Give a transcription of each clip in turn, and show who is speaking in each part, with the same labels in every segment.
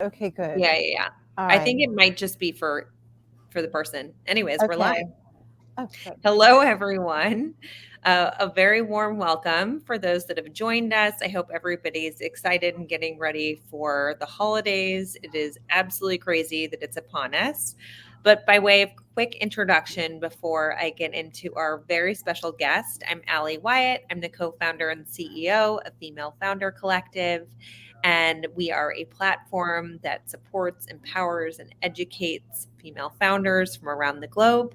Speaker 1: Okay, good.
Speaker 2: Yeah.
Speaker 1: All
Speaker 2: I
Speaker 1: right.
Speaker 2: think it might just be for the person. Anyways, we're live.
Speaker 1: Okay. Oh, good.
Speaker 2: Hello, everyone. A very warm welcome for those that have joined us. I hope everybody's excited and getting ready for the holidays. It is absolutely crazy that it's upon us. But by way of quick introduction, before I get into our very special guest, I'm Wyatt. I'm the co founder and CEO of Female Founder Collective. And we are a platform that supports, empowers, and educates female founders from around the globe.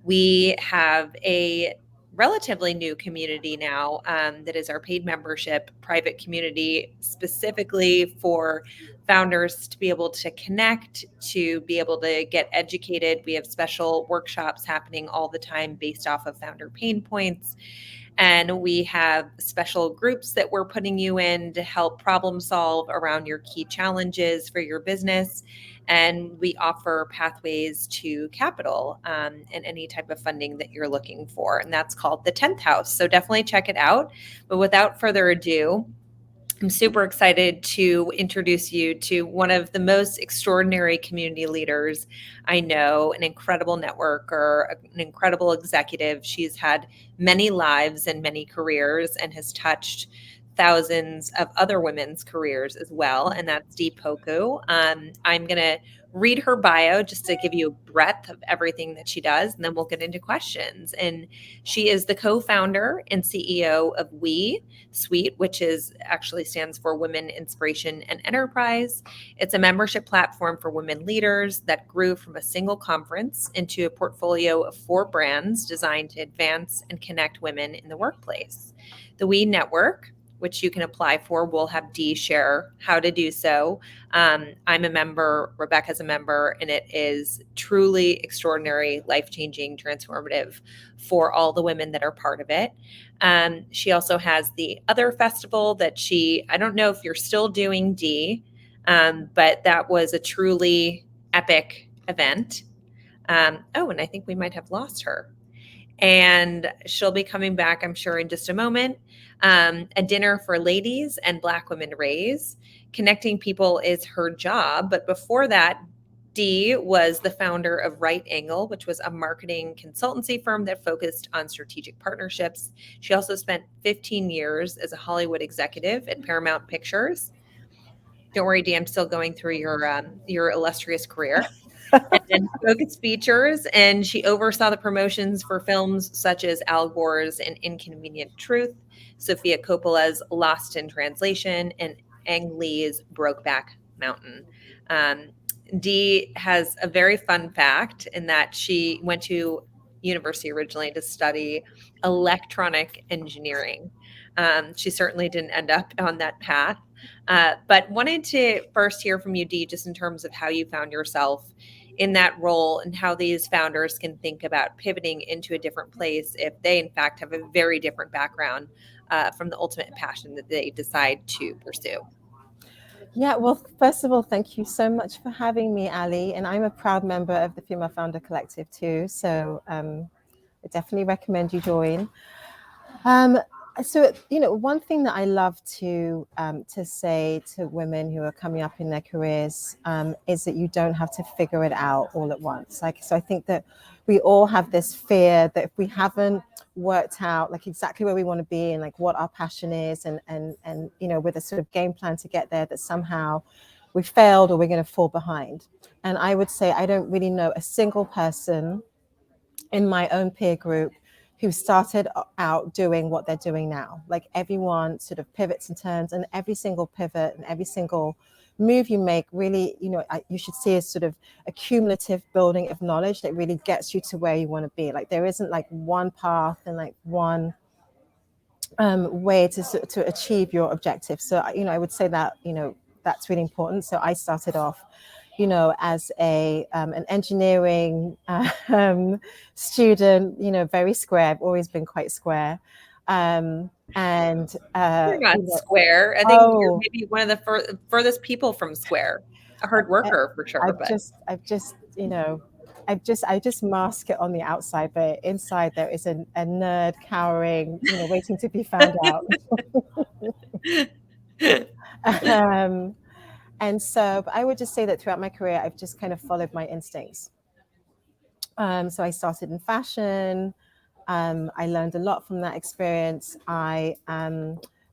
Speaker 2: We have a relatively new community now that is our paid membership private community, specifically for founders to be able to connect, to be able to get educated. We have special workshops happening all the time based off of founder pain points. And we have special groups that we're putting you in to help problem solve around your key challenges for your business. And we offer pathways to capital and any type of funding that you're looking for. And that's called the 10th House. So definitely check it out. But without further ado, I'm super excited to introduce you to one of the most extraordinary community leaders I know, an incredible networker, an incredible executive. She's had many lives and many careers and has touched thousands of other women's careers as well. And that's Dee Poku. I'm going to read her bio just to give you a breadth of everything that she does, and then we'll get into questions. And she is the co-founder and CEO of WIE Suite, which is actually stands for Women Inspiration and Enterprise. It's a membership platform for women leaders that grew from a single conference into a portfolio of 4 brands designed to advance and connect women in the workplace. The WE Network, which you can apply for, we'll have Dee share how to do so. I'm a member, Rebecca's a member, and it is truly extraordinary, life-changing, transformative for all the women that are part of it. She also has the other festival that I don't know if you're still doing, Dee, but that was a truly epic event. And I think we might have lost her. And she'll be coming back, I'm sure, in just a moment. A dinner for ladies and Black women raise. Connecting people is her job. But before that, Dee was the founder of Right Angle, which was a marketing consultancy firm that focused on strategic partnerships. She also spent 15 years as a Hollywood executive at Paramount Pictures. Don't worry, Dee, I'm still going through your illustrious career. And then Focus Features, and she oversaw the promotions for films such as Al Gore's An Inconvenient Truth, Sofia Coppola's Lost in Translation, and Ang Lee's Brokeback Mountain. Um, Dee has a very fun fact in that she went to university originally to study electronic engineering. She certainly didn't end up on that path, but wanted to first hear from you, Dee, just in terms of how you found yourself in that role and how these founders can think about pivoting into a different place if they, in fact, have a very different background from the ultimate passion that they decide to pursue.
Speaker 1: Yeah, well, first of all, thank you so much for having me, Ali. And I'm a proud member of the Female Founder Collective too. So I definitely recommend you join. Um, one thing that I love to say to women who are coming up in their careers is that you don't have to figure it out all at once. So I think that we all have this fear that if we haven't worked out like exactly where we want to be and like what our passion is and with a sort of game plan to get there, that somehow we failed or we're going to fall behind. And I would say I don't really know a single person in my own peer group who started out doing what they're doing now. Like everyone sort of pivots and turns, and every single pivot and every single move you make really, you should see as sort of a cumulative building of knowledge that really gets you to where you want to be. Like there isn't like one path and like one way to achieve your objective. So, I would say that, that's really important. So I started off as an engineering student, very square. I've always been quite square. And
Speaker 2: You're not square. I think you're
Speaker 1: oh,
Speaker 2: maybe one of the furthest people from square. A hard worker for sure,
Speaker 1: I've
Speaker 2: but
Speaker 1: just, I just mask it on the outside, but inside there is a nerd cowering, waiting to be found out. um, And so I would just say that throughout my career, I've just kind of followed my instincts. So I started in fashion. I learned a lot from that experience. I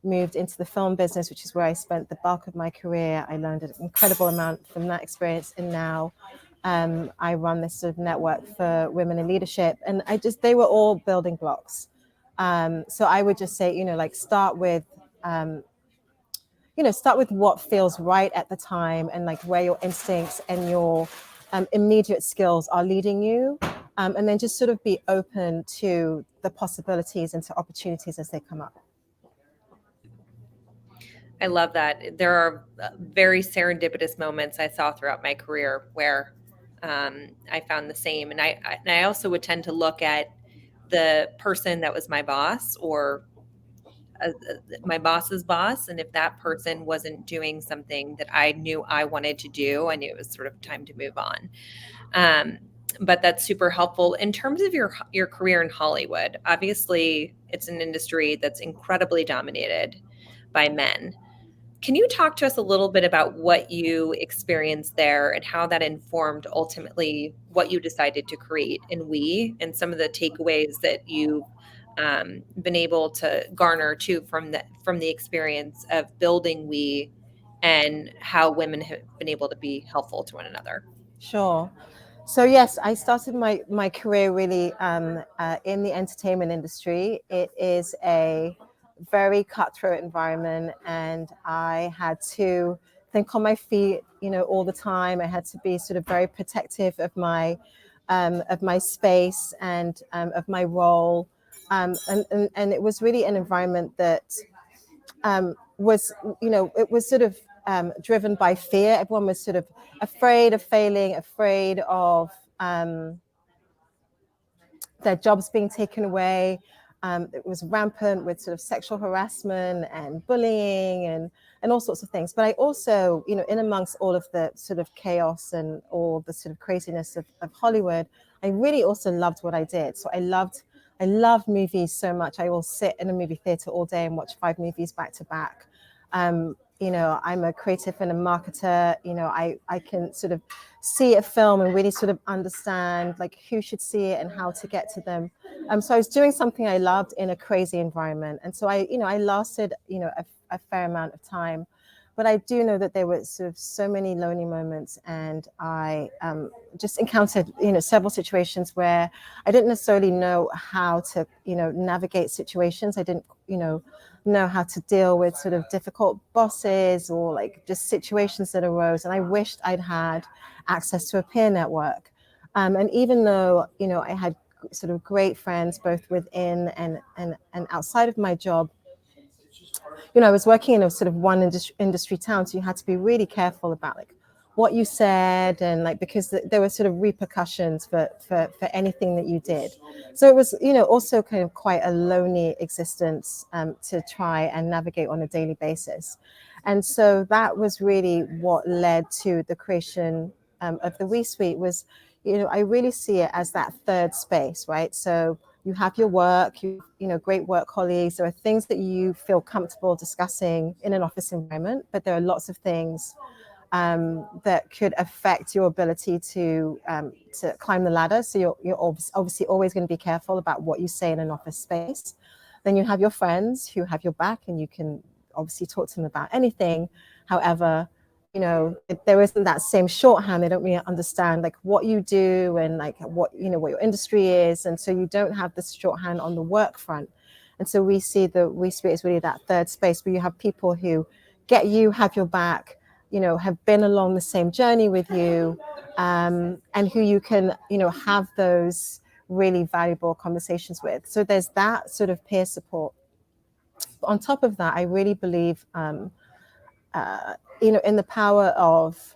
Speaker 1: moved into the film business, which is where I spent the bulk of my career. I learned an incredible amount from that experience. And now I run this sort of network for women in leadership. And they were all building blocks. So I would just say, like start with what feels right at the time, and like where your instincts and your immediate skills are leading you. And then just sort of be open to the possibilities and to opportunities as they come up.
Speaker 2: I love that. There are very serendipitous moments I saw throughout my career where I found the same. And I also would tend to look at the person that was my boss or my boss's boss. And if that person wasn't doing something that I knew I wanted to do, I knew it was sort of time to move on. But that's super helpful in terms of your career in Hollywood. Obviously, it's an industry that's incredibly dominated by men. Can you talk to us a little bit about what you experienced there and how that informed ultimately what you decided to create in WIE, and some of the takeaways that you've been able to garner too from the experience of building WIE, and how women have been able to be helpful to one another?
Speaker 1: Sure. So yes, I started my career really in the entertainment industry. It is a very cutthroat environment, and I had to think on my feet, all the time. I had to be sort of very protective of my space and of my role, and it was really an environment that was, it was sort of driven by fear. Everyone was sort of afraid of failing, afraid of their jobs being taken away. It was rampant with sort of sexual harassment and bullying and all sorts of things. But I also, in amongst all of the sort of chaos and all the sort of craziness of Hollywood, I really also loved what I did. So I love movies so much. I will sit in a movie theater all day and watch 5 movies back to back. I'm a creative and a marketer. I can sort of see a film and really sort of understand like who should see it and how to get to them. So I was doing something I loved in a crazy environment. And so I lasted, a fair amount of time. But I do know that there were sort of so many lonely moments, and I just encountered, several situations where I didn't necessarily know how to, navigate situations. I didn't, know how to deal with sort of difficult bosses or like just situations that arose. And I wished I'd had access to a peer network. And even though, I had sort of great friends both within and outside of my job, I was working in a sort of one industry town, so you had to be really careful about like what you said, and like because there were sort of repercussions for anything that you did. So it was, also kind of quite a lonely existence to try and navigate on a daily basis. And so that was really what led to the creation of the WIE Suite. Was, I really see it as that third space, right? So you have your work, great work colleagues. There are things that you feel comfortable discussing in an office environment, but there are lots of things that could affect your ability to climb the ladder. So you're obviously always going to be careful about what you say in an office space. Then you have your friends who have your back, and you can obviously talk to them about anything. However, there isn't that same shorthand. They don't really understand like what you do and like what your industry is, and so you don't have this shorthand on the work front. And so we see the WIE Suite is really that third space where you have people who get you, have your back, have been along the same journey with you, and who you can, have those really valuable conversations with. So there's that sort of peer support. On top of that, I really believe, in the power of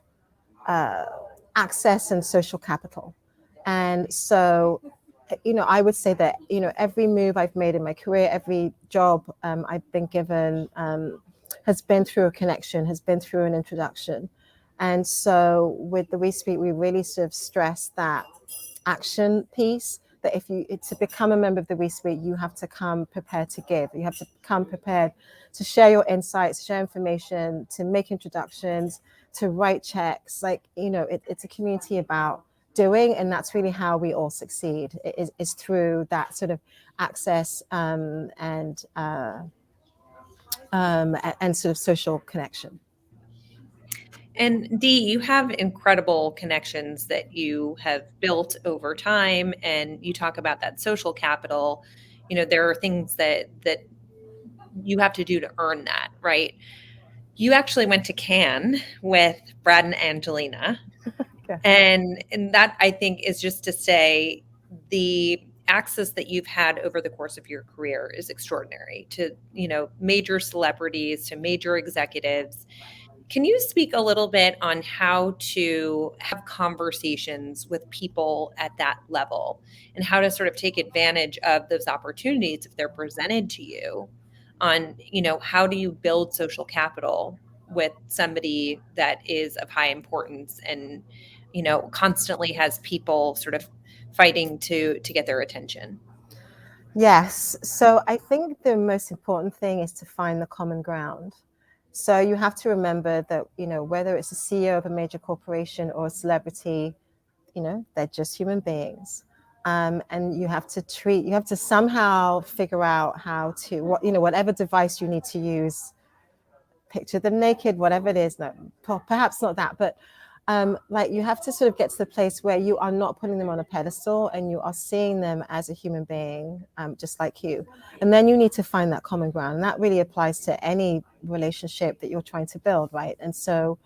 Speaker 1: access and social capital. And so, I would say that, every move I've made in my career, every job I've been given has been through a connection, has been through an introduction. And so with the WIE Suite, we really sort of stress that action piece, that to become a member of the WIE Suite, you have to come prepared to give. You have to come prepared to share your insights, share information, to make introductions, to write checks. Like, it's a community about doing, and that's really how we all succeed, is through that sort of access, and sort of social connection.
Speaker 2: And Dee, you have incredible connections that you have built over time, and you talk about that social capital. There are things that you have to do to earn that, right? You actually went to Cannes with Brad and Angelina,
Speaker 1: Yeah.
Speaker 2: and that, I think, is just to say the access that you've had over the course of your career is extraordinary, to major celebrities, to major executives. Can you speak a little bit on how to have conversations with people at that level, and how to sort of take advantage of those opportunities if they're presented to you, on, how do you build social capital with somebody that is of high importance and, constantly has people sort of fighting to get their attention?
Speaker 1: Yes. So I think the most important thing is to find the common ground. So you have to remember that, whether it's a CEO of a major corporation or a celebrity, they're just human beings. And you have to somehow figure out how to, whatever device you need to use, picture them naked, whatever it is. No, perhaps not that, but like, you have to sort of get to the place where you are not putting them on a pedestal, and you are seeing them as a human being, just like you. And then you need to find that common ground. And that really applies to any relationship that you're trying to build, right? And so,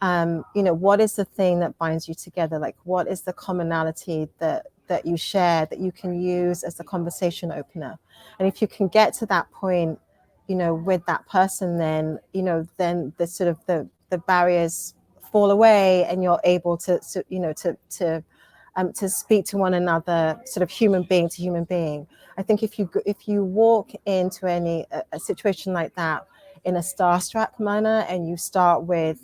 Speaker 1: what is the thing that binds you together? Like, what is the commonality that you share, that you can use as a conversation opener? And if you can get to that point, with that person, then, then the sort of the barriers fall away, and you're able to to speak to one another, sort of human being to human being. I think if you walk into a situation like that in a starstruck manner, and you start with,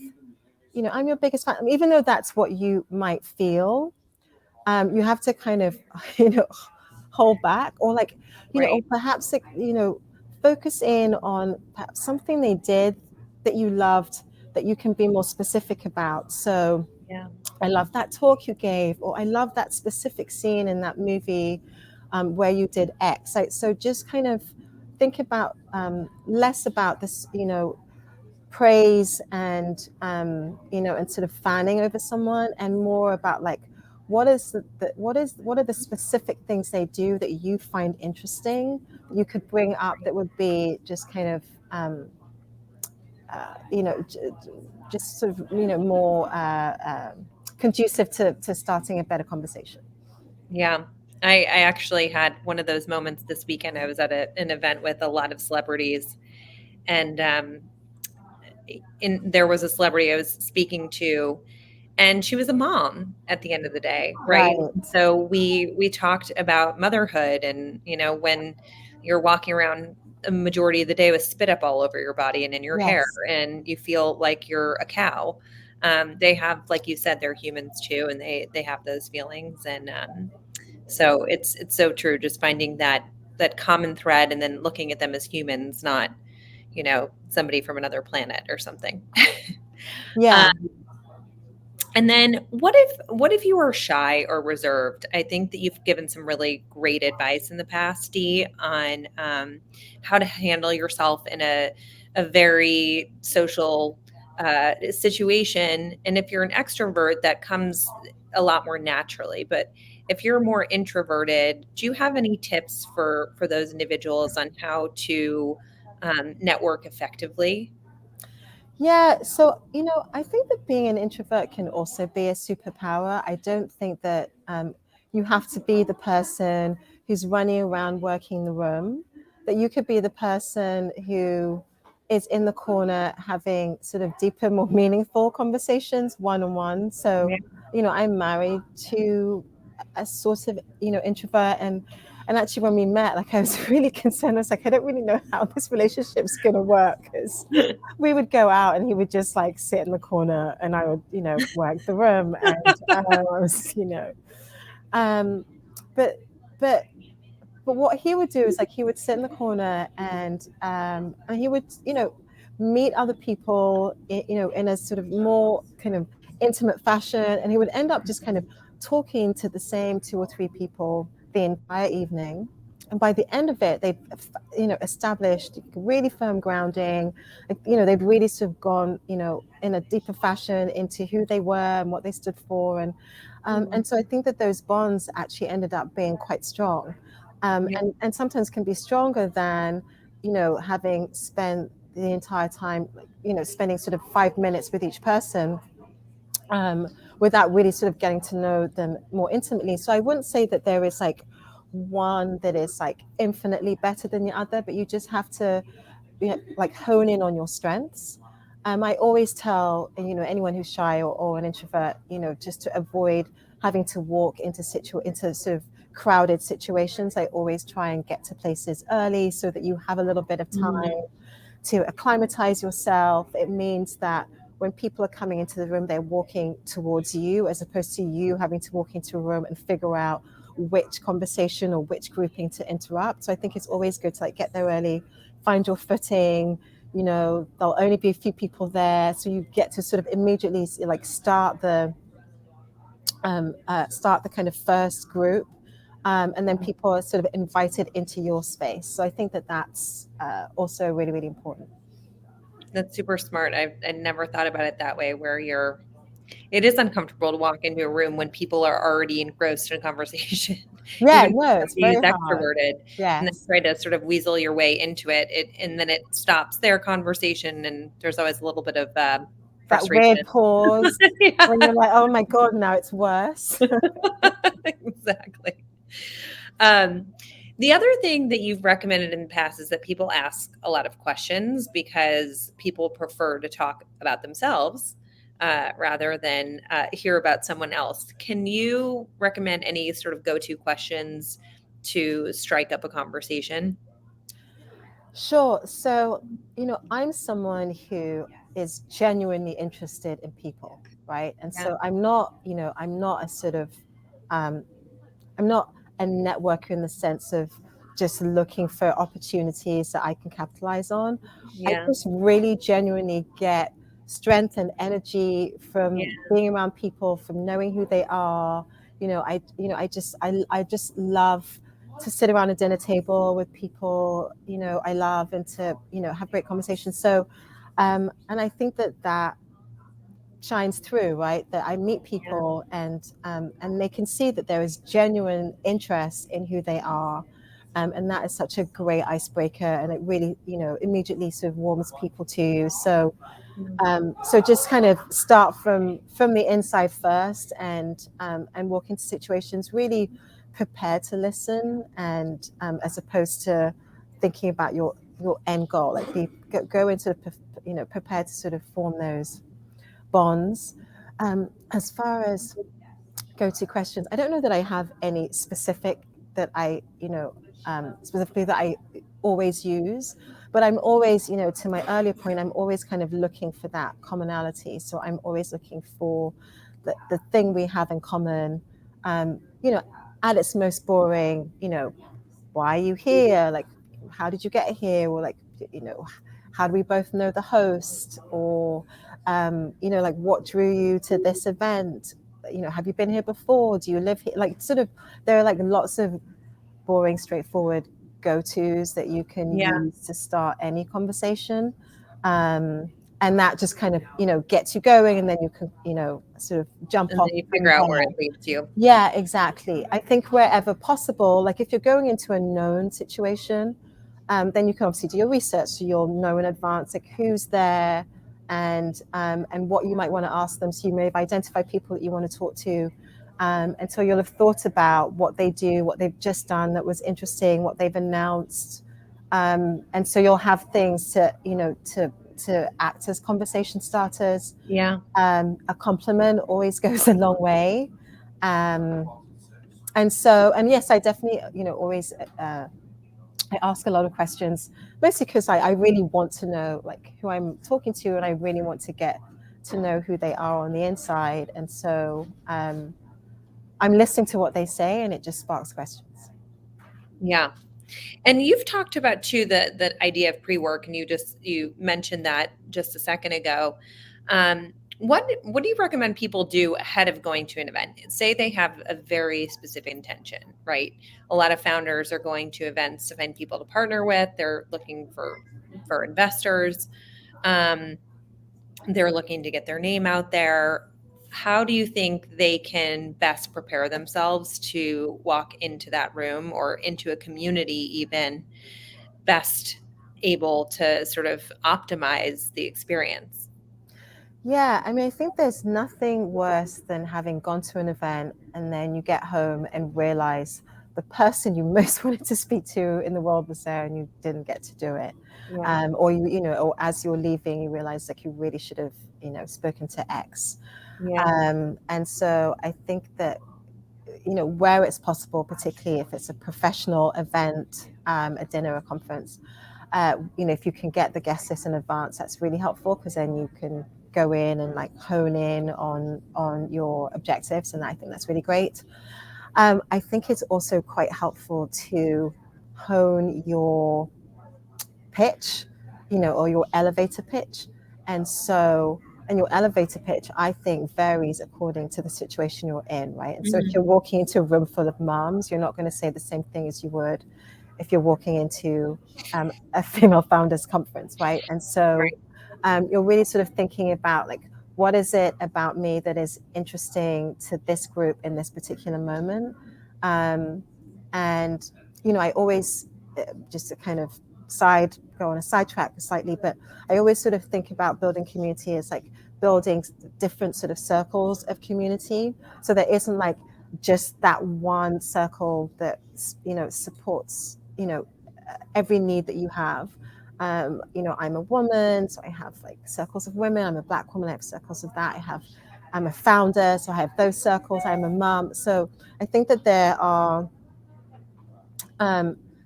Speaker 1: I'm your biggest fan, even though that's what you might feel, you have to kind of, hold back, or like, or
Speaker 2: Right.
Speaker 1: perhaps, like, focus in on perhaps something they did that you loved, that you can be more specific about. So,
Speaker 2: Yeah.
Speaker 1: I love that talk you gave, or I love that specific scene in that movie, where you did X. So just kind of think about, less about this, praise, and and sort of fanning over someone, and more about, like, what are the specific things they do that you find interesting, you could bring up, that would be just kind of, just sort of, more conducive to starting a better conversation.
Speaker 2: Yeah. I actually had one of those moments this weekend. I was at an event with a lot of celebrities, and there was a celebrity I was speaking to, and she was a mom at the end of the day, right?
Speaker 1: Right.
Speaker 2: So we talked about motherhood, and when you're walking around a majority of the day with spit up all over your body and in your hair,
Speaker 1: Yes.
Speaker 2: and you feel like you're a cow. They have, like you said, they're humans too, and they have those feelings, and so it's so true. Just finding that common thread, and then looking at them as humans, not somebody from another planet or something.
Speaker 1: Yeah.
Speaker 2: um, and then what if you are shy or reserved? I think that you've given some really great advice in the past, Dee, on how to handle yourself in a very social situation. And if you're an extrovert, that comes a lot more naturally. But if you're more introverted, do you have any tips for those individuals on how to network effectively?
Speaker 1: Yeah, so, I think that being an introvert can also be a superpower. I don't think that, you have to be the person who's running around working the room, that you could be the person who is in the corner having sort of deeper, more meaningful conversations one on one. So,
Speaker 2: Yeah.
Speaker 1: I'm married to a sort of, introvert, and actually, when we met, like, I was really concerned. I was like, I don't really know how this relationship's going to work, because we would go out, and he would just, like, sit in the corner, and I would, work the room. And I was, um, but, but, but what he would do is, like, he would sit in the corner, and he would, meet other people, in a sort of more kind of intimate fashion, and he would end up just kind of talking to the same 2 or 3 people the entire evening. And by the end of it, they've, established really firm grounding. They've really sort of gone, in a deeper fashion into who they were and what they stood for. And so I think that those bonds actually ended up being quite strong, and sometimes can be stronger than, having spent the entire time, spending sort of 5 minutes with each person, without really sort of getting to know them more intimately. So I wouldn't say that there is like one that is like infinitely better than the other, but you just have to, like hone in on your strengths. I always tell, anyone who's shy or an introvert, just to avoid having to walk into sort of crowded situations. I always try and get to places early so that you have a little bit of time to acclimatize yourself. It means that when people are coming into the room, they're walking towards you, as opposed to you having to walk into a room and figure out which conversation or which grouping to interrupt. So I think it's always good to like get there early, find your footing. There'll only be a few people there, so you get to sort of immediately like start the kind of first group, and then people are sort of invited into your space. So I think that that's also really, really important.
Speaker 2: That's super smart. I never thought about it that way, where it is uncomfortable to walk into a room when people are already engrossed in a conversation,
Speaker 1: Yeah,
Speaker 2: even if
Speaker 1: no, it's
Speaker 2: somebody is
Speaker 1: very hard.
Speaker 2: extroverted, and then
Speaker 1: Yes.
Speaker 2: try to sort of weasel your way into it, and then it stops their conversation, and there's always a little bit of
Speaker 1: That
Speaker 2: frustration.
Speaker 1: weird pause
Speaker 2: Yeah,
Speaker 1: when you're like, oh my God, now it's worse.
Speaker 2: exactly. Um, the other thing that you've recommended in the past is that people ask a lot of questions because people prefer to talk about themselves rather than hear about someone else. Can you recommend any sort of go-to questions to strike up a conversation?
Speaker 1: Sure. So, I'm someone who is genuinely interested in people, right? And
Speaker 2: Yeah.
Speaker 1: so I'm not a sort of, um, I'm not a networker in the sense of just looking for opportunities that I can capitalize on. I
Speaker 2: Yeah.
Speaker 1: just really genuinely get strength and energy
Speaker 2: Yeah.
Speaker 1: from being around people, from knowing who they are. I just love to sit around a dinner table with people. I love and to, have great conversations. So, and I think that shines through, right? That I meet
Speaker 2: Yeah.
Speaker 1: people and they can see that there is genuine interest in who they are. And that is such a great icebreaker, and it really, immediately sort of warms people to you. So just kind of start from the inside first, and walk into situations really prepared to listen, and as opposed to thinking about your end goal. Like go into prepared to sort of form those bonds. As far as go-to questions, I don't know that I have any specific that I, specifically that I always use, but I'm always, to my earlier point, I'm always kind of looking for that commonality. So I'm always looking for the thing we have in common. Um, you know, at its most boring, why are you here? Like, how did you get here? Or like, how do we both know the host? Or, like, what drew you to this event? Have you been here before? Do you live here? Like, sort of, there are like lots of boring, straightforward go-tos that you can
Speaker 2: Yeah.
Speaker 1: use to start any conversation. And that just kind of, gets you going, and then you can, sort of jump
Speaker 2: And
Speaker 1: off
Speaker 2: then you
Speaker 1: from
Speaker 2: figure out where
Speaker 1: there.
Speaker 2: it leads you.
Speaker 1: Yeah, exactly. I think wherever possible, like if you're going into a known situation, then you can obviously do your research, so you'll know in advance like who's there, and what you might want to ask them. So you may have identified people that you want to talk to, and so you'll have thought about what they do, what they've just done that was interesting, what they've announced, and so you'll have things to to act as conversation starters.
Speaker 2: Yeah.
Speaker 1: A compliment always goes a long way. Um, and yes, I definitely, always, I ask a lot of questions, mostly because I really want to know like who I'm talking to, and I really want to get to know who they are on the inside. And so I'm listening to what they say, and it just sparks questions.
Speaker 2: Yeah. And you've talked about too the idea of pre-work, and you mentioned that just a second ago. What do you recommend people do ahead of going to an event? Say they have a very specific intention, right? A lot of founders are going to events to find people to partner with. They're looking for investors. Um, they're looking to get their name out there. How do you think they can best prepare themselves to walk into that room or into a community, even best able to sort of optimize the experience?
Speaker 1: Yeah, I mean, I think there's nothing worse than having gone to an event and then you get home and realize the person you most wanted to speak to in the world was there and you didn't get to do it.
Speaker 2: Yeah.
Speaker 1: Or or as you're leaving, you realize like you really should have, spoken to X.
Speaker 2: Yeah.
Speaker 1: And so I think that, where it's possible, particularly if it's a professional event, a dinner, a conference, if you can get the guest list in advance, that's really helpful because then you can go in and like hone in on your objectives, and I think that's really great. I think it's also quite helpful to hone your pitch, or your elevator pitch. And your elevator pitch, I think, varies according to the situation you're in, right? And so if you're walking into a room full of moms, you're not going to say the same thing as you would if you're walking into a female founders conference, right? And so
Speaker 2: Right.
Speaker 1: you're really sort of thinking about like, what is it about me that is interesting to this group in this particular moment? And I always just to kind of go on a sidetrack slightly, but I always sort of think about building community as like building different sort of circles of community. So there isn't like just that one circle that supports every need that you have. I'm a woman, so I have like circles of women. I'm a Black woman, I have circles of that. I'm a founder, so I have those circles. I'm a mom. So I think that there are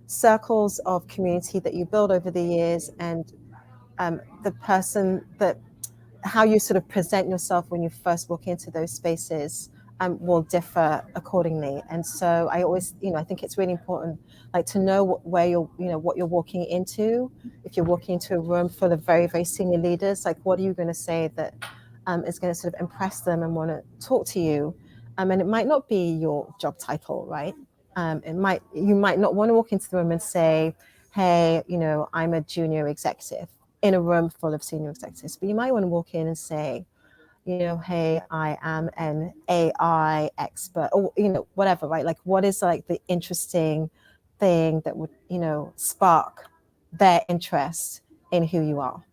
Speaker 1: circles of community that you build over the years, and the person that how you sort of present yourself when you first walk into those spaces will differ accordingly. And so I always, I think it's really important, like to know where you're, what you're walking into. If you're walking into a room full of very, very senior leaders, like what are you going to say that is going to sort of impress them and want to talk to you? And it might not be your job title, right? You might not want to walk into the room and say, hey, I'm a junior executive in a room full of senior executives, but you might want to walk in and say, hey, I am an AI expert, or whatever, right? Like, what is like the interesting thing that would spark their interest in who you are?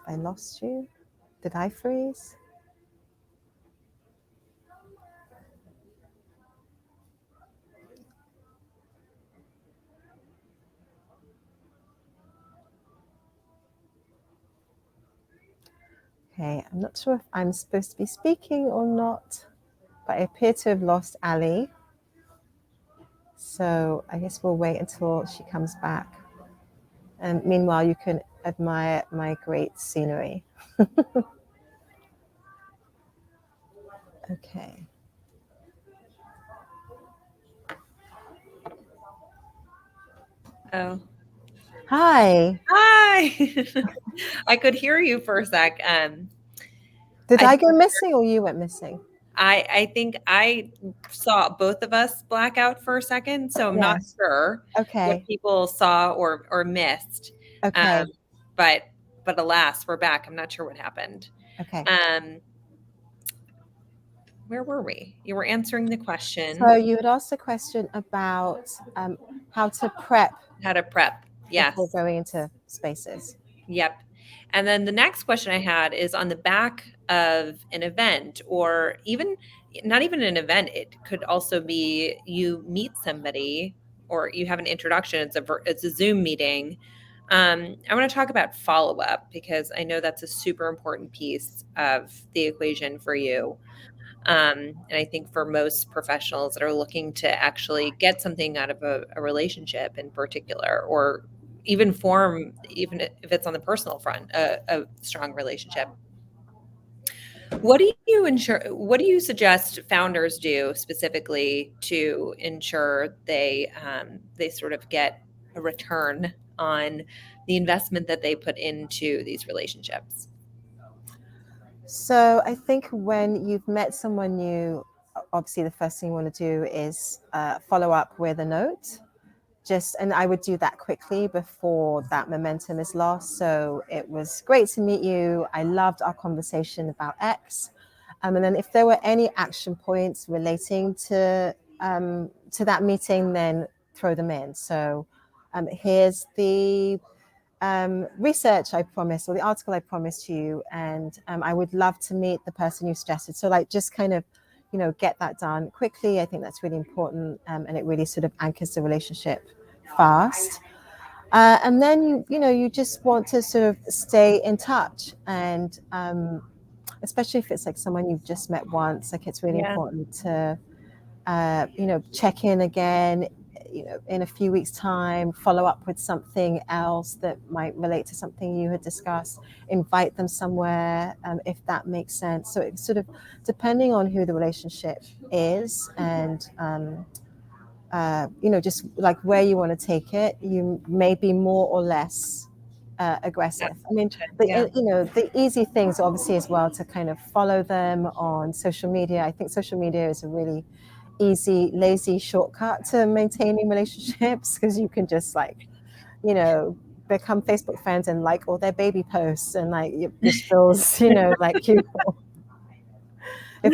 Speaker 1: I lost you. Did I freeze? Okay, I'm not sure if I'm supposed to be speaking or not, but I appear to have lost Ali. So I guess we'll wait until she comes back. And meanwhile, you can admire my great scenery. Okay.
Speaker 2: Oh.
Speaker 1: Hi.
Speaker 2: Hi. I could hear you for a sec.
Speaker 1: Did
Speaker 2: I
Speaker 1: I go missing or you went missing?
Speaker 2: I think I saw both of us black out for a second, so I'm not
Speaker 1: Yes.
Speaker 2: sure what
Speaker 1: Okay.
Speaker 2: people saw or missed. Um,
Speaker 1: Okay.
Speaker 2: but alas, we're back. I'm not sure what happened.
Speaker 1: Okay.
Speaker 2: Um, where were we? You were answering the
Speaker 1: So
Speaker 2: question,
Speaker 1: you had asked a question about how to prep
Speaker 2: how to prep.
Speaker 1: before
Speaker 2: Yes.
Speaker 1: going into spaces.
Speaker 2: Yep. And then the next question I had is on the back of an event, or even not even an event. It could also be you meet somebody or you have an introduction. It's a Zoom meeting. I want to talk about follow up because I know that's a super important piece of the equation for you. And I think for most professionals that are looking to actually get something out of a relationship in particular, or even form, even if it's on the personal front, a strong relationship. What do you ensure? What do you suggest founders do specifically to ensure they sort of get a return on the investment that they put into these relationships?
Speaker 1: So I think when you've met someone new, obviously the first thing you want to do is follow up with a note. And I would do that quickly before that momentum is lost. So it was great to meet you. I loved our conversation about X. And then if there were any action points relating to that meeting, then throw them in. So here's the research I promised, or the article I promised you, and I would love to meet the person you suggested. So like just kind of, get that done quickly. I think that's really important, and it really sort of anchors the relationship fast. And then you just want to sort of stay in touch, and especially if it's like someone you've just met once, like it's really
Speaker 2: Yeah.
Speaker 1: important to check in again, in a few weeks' time, follow up with something else that might relate to something you had discussed, invite them somewhere, if that makes sense. So it's sort of depending on who the relationship is, and just like where you want to take it, you may be more or less aggressive. I mean,
Speaker 2: Yeah.
Speaker 1: the easy things obviously as well to kind of follow them on social media. I think social media is a really easy, lazy shortcut to maintaining relationships, because you can just become Facebook friends and like all their baby posts, and like it just feels, like it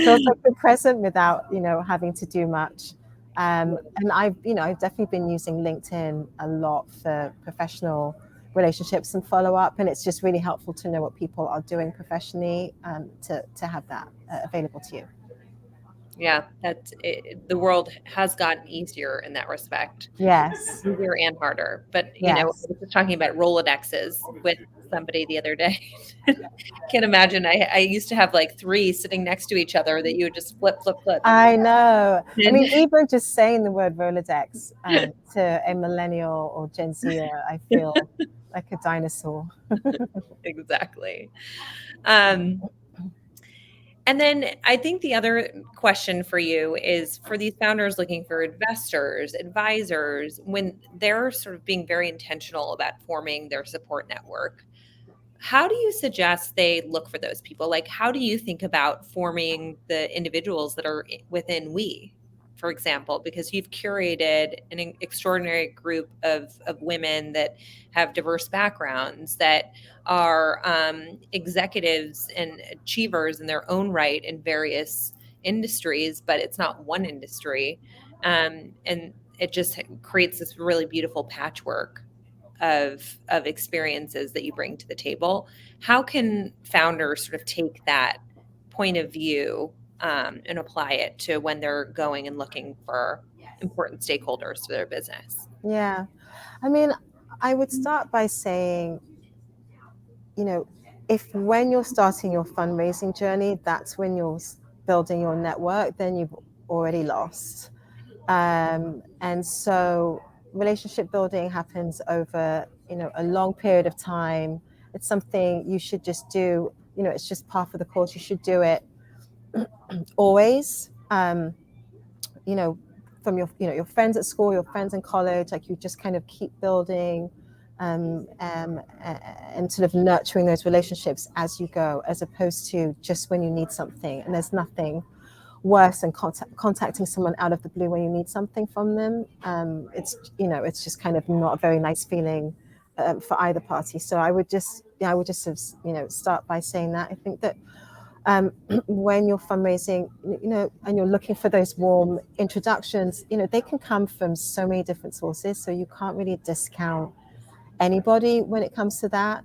Speaker 1: feels like you're present without, having to do much. And I've definitely been using LinkedIn a lot for professional relationships and follow up, and it's just really helpful to know what people are doing professionally, to have that available to you.
Speaker 2: Yeah, that's it. The world has gotten easier in that respect,
Speaker 1: Yes.
Speaker 2: easier and harder. But I
Speaker 1: Yes.
Speaker 2: was just talking about Rolodexes with somebody the other day. Can't imagine. I used to have like three sitting next to each other that you would just flip, flip, flip.
Speaker 1: I know. I
Speaker 2: And
Speaker 1: mean, even just saying the word Rolodex to a millennial or Gen Zer, I feel like a dinosaur.
Speaker 2: exactly. Um, And then I think the other question for you is for these founders looking for investors, advisors, when they're sort of being very intentional about forming their support network, how do you suggest they look for those people? Like, how do you think about forming the individuals that are within WE, for example, because you've curated an extraordinary group of women that have diverse backgrounds, that are executives and achievers in their own right in various industries, but it's not one industry. And it just creates this really beautiful patchwork of experiences that you bring to the table. How can founders sort of take that point of view and apply it to when they're going and looking for important stakeholders for their business?
Speaker 1: Yeah. I mean, I would start by saying, if when you're starting your fundraising journey, that's when you're building your network, then you've already lost. And so relationship building happens over, a long period of time. It's something you should just do, it's just part of the course. You should do it always. You know, from your friends at school, your friends in college, like you just kind of keep building, and sort of nurturing those relationships as you go, as opposed to just when you need something. And there's nothing worse than contacting someone out of the blue when you need something from them. It's just kind of not a very nice feeling, for either party. So I would just start by saying that. I think that when you're fundraising, and you're looking for those warm introductions, they can come from so many different sources. So you can't really discount anybody when it comes to that.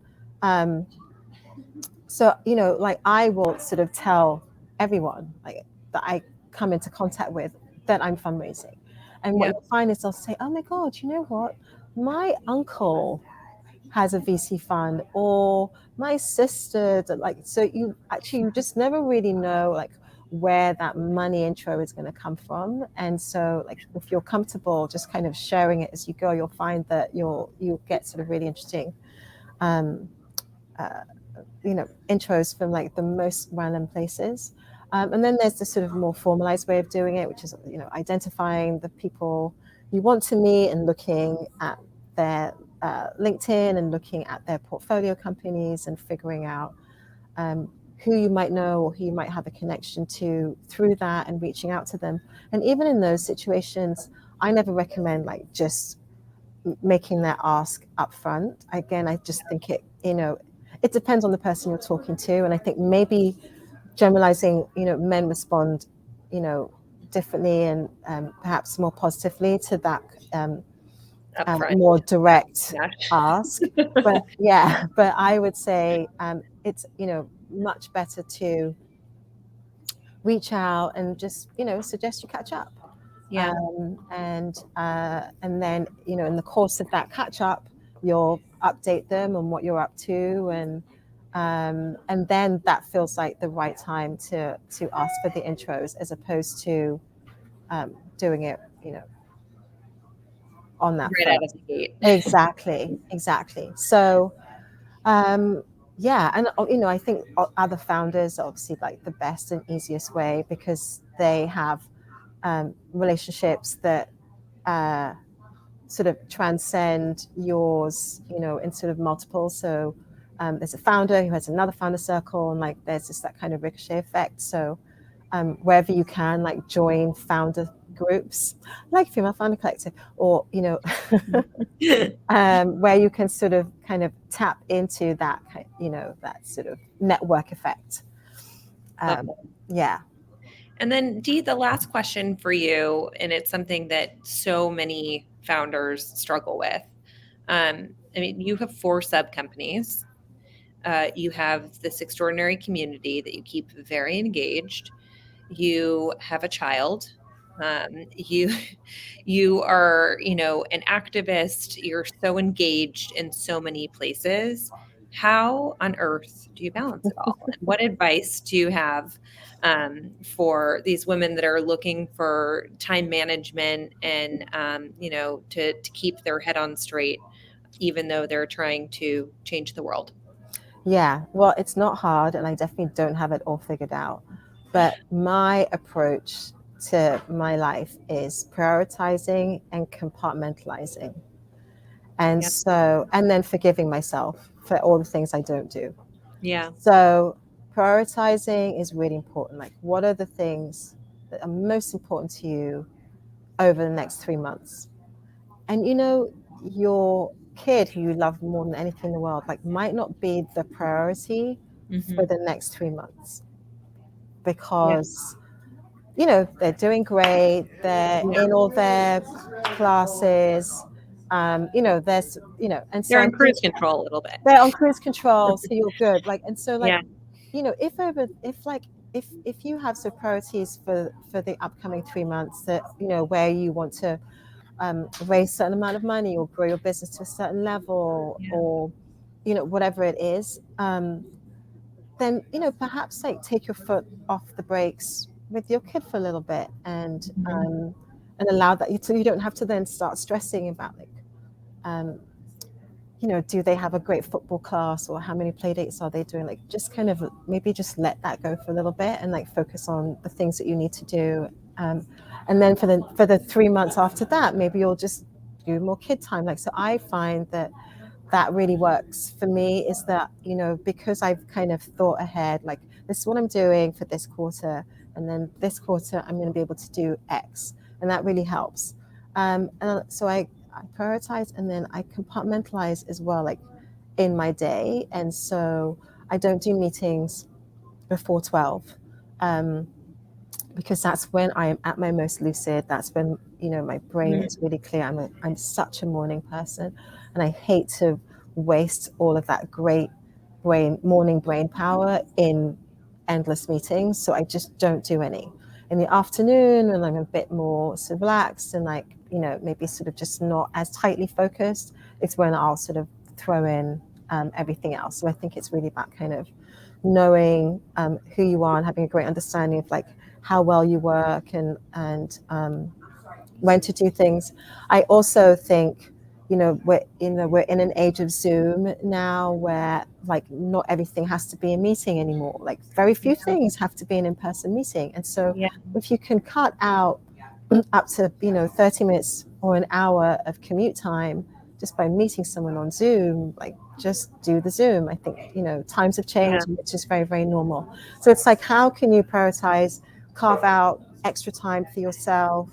Speaker 1: So, like I will sort of tell everyone like that I come into contact with that I'm fundraising. And what
Speaker 2: Yeah.
Speaker 1: you'll find is they'll say, oh my God, you know what? My uncle has a VC fund, or my sister, so you just never really know like where that money intro is going to come from. And so like if you're comfortable just kind of sharing it as you go, you'll find that you'll get sort of really interesting um, intros from like the most random places. And then there's the sort of more formalized way of doing it, which is, identifying the people you want to meet and looking at their LinkedIn and looking at their portfolio companies and figuring out who you might know or who you might have a connection to through that and reaching out to them. And even in those situations, I never recommend like just making that ask up front. Again, I just think it depends on the person you're talking to. And I think maybe generalizing, men respond, differently and perhaps more positively to that
Speaker 2: Upfront.
Speaker 1: more direct
Speaker 2: Yeah.
Speaker 1: ask. But I would say it's, much better to reach out and just, suggest you catch up.
Speaker 2: Yeah.
Speaker 1: And then, in the course of that catch up, you'll update them on what you're up to, and then that feels like the right time to ask for the intros as opposed to doing it, on that
Speaker 2: Right out of the gate.
Speaker 1: Exactly. So yeah, and I think other founders are obviously like the best and easiest way because they have relationships that sort of transcend yours, in sort of multiple. So there's a founder who has another founder circle, and like there's just that kind of ricochet effect. So wherever you can, like join founder groups, like Female Founder Collective, or where you can sort of kind of tap into that, that sort of network effect. Yeah.
Speaker 2: And then Dee, the last question for you, and it's something that so many founders struggle with. I mean, you have 4 sub companies. You have this extraordinary community that you keep very engaged. You have a child. You are, an activist. You're so engaged in so many places. How on earth do you balance it all? And what advice do you have for these women that are looking for time management and, to keep their head on straight, even though they're trying to change the world?
Speaker 1: Yeah, well, it's not hard, and I definitely don't have it all figured out. But my approach to my life is prioritizing and compartmentalizing. And
Speaker 2: Yep.
Speaker 1: and then forgiving myself for all the things I don't do.
Speaker 2: Yeah.
Speaker 1: So prioritizing is really important. Like, what are the things that are most important to you over the next 3 months? And your kid who you love more than anything in the world, like, might not be the priority for the next 3 months because they're doing great, they're in all their classes, there's and so
Speaker 2: They're
Speaker 1: I
Speaker 2: in
Speaker 1: think
Speaker 2: cruise control a little bit.
Speaker 1: they're on cruise control, so you're good. Like, and so like,
Speaker 2: Yeah.
Speaker 1: if you have some priorities for the upcoming 3 months that where you want to raise a certain amount of money or grow your business to a certain level,
Speaker 2: Yeah.
Speaker 1: or whatever it is, then perhaps like take your foot off the brakes with your kid for a little bit, and allow that, so you don't have to then start stressing about like do they have a great football class, or how many play dates are they doing? Like, just kind of maybe just let that go for a little bit and like focus on the things that you need to do. And then for the 3 months after that, maybe you'll just do more kid time. Like, so I find that really works for me, is that, because I've kind of thought ahead, like, this is what I'm doing for this quarter, and then this quarter I'm going to be able to do X, and that really helps. And so I prioritize, and then I compartmentalize as well, like in my day. And so I don't do meetings before 12, because that's when I am at my most lucid. That's when my brain is really clear. I'm such a morning person, and I hate to waste all of that great morning brain power in endless meetings. So I just don't do any. In the afternoon, when I'm a bit more sort of relaxed and like maybe sort of just not as tightly focused, it's when I'll sort of throw in everything else. So I think it's really about kind of knowing who you are and having a great understanding of like how well you work, and when to do things. I also think we're in an age of Zoom now, where like not everything has to be a meeting anymore. Like very few things have to be an in-person meeting. And so
Speaker 2: Yeah.
Speaker 1: if you can cut out up to 30 minutes or an hour of commute time just by meeting someone on Zoom, like just do the Zoom. I think times have
Speaker 2: Yeah.
Speaker 1: changed, and it's just very, very normal. So it's like, how can you prioritize, carve out extra time for yourself?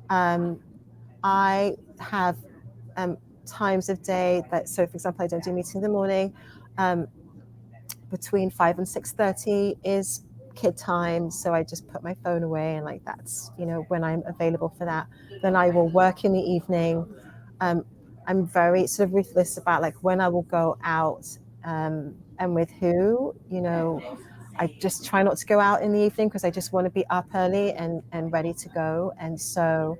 Speaker 1: I have times of day that, so for example, I don't do meetings in the morning. Between 5 and 6:30 is kid time, so I just put my phone away, and like that's when I'm available for that. Then I will work in the evening. I'm very sort of ruthless about like when I will go out, and with who. I just try not to go out in the evening because I just want to be up early and ready to go. And so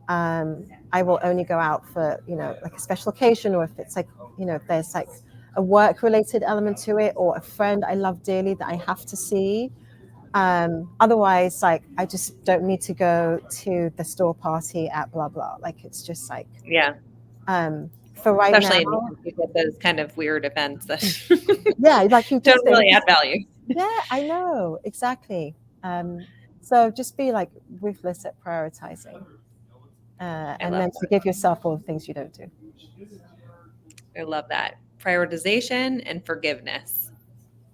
Speaker 1: I will only go out for like a special occasion, or if it's like if there's like a work related element to it, or a friend I love dearly that I have to see. Otherwise, like I just don't need to go to the store party at blah blah. Like it's just like
Speaker 2: Yeah.
Speaker 1: for right now.
Speaker 2: Especially in the country with those kind of weird events that
Speaker 1: Yeah, like you just
Speaker 2: don't
Speaker 1: say,
Speaker 2: really add value.
Speaker 1: yeah, I know exactly. So just be like ruthless at prioritizing,
Speaker 2: I
Speaker 1: and
Speaker 2: love
Speaker 1: then forgive yourself all the things you don't do.
Speaker 2: I love that. Prioritization and forgiveness.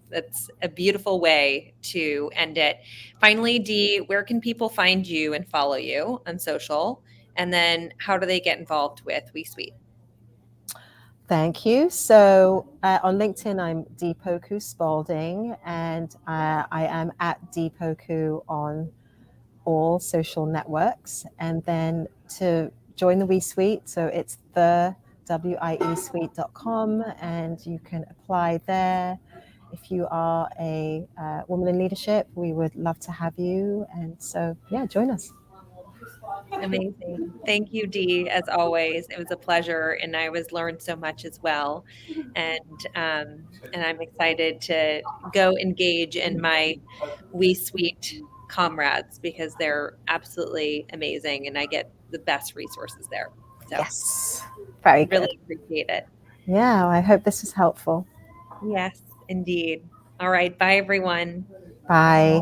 Speaker 2: That's a beautiful way to end it. Finally, Dee, where can people find you and follow you on social? And then how do they get involved with WIE Suite?
Speaker 1: Thank you. So on LinkedIn, I'm Dee Poku Spalding, and I am at Dee Poku on all social networks. And then to join the WIE Suite, so it's the wiesuite.com, and you can apply there. If you are a woman in leadership, we would love to have you. And so, yeah, join us.
Speaker 2: Amazing. Thank you, Dee, as always. It was a pleasure, and I was learned so much as well. And I'm excited to go engage in my WE Suite comrades because they're absolutely amazing, and I get the best resources there. So
Speaker 1: Yes, very good.
Speaker 2: really appreciate it.
Speaker 1: Yeah, I hope this was helpful.
Speaker 2: Yes, indeed. All right. Bye, everyone.
Speaker 1: Bye.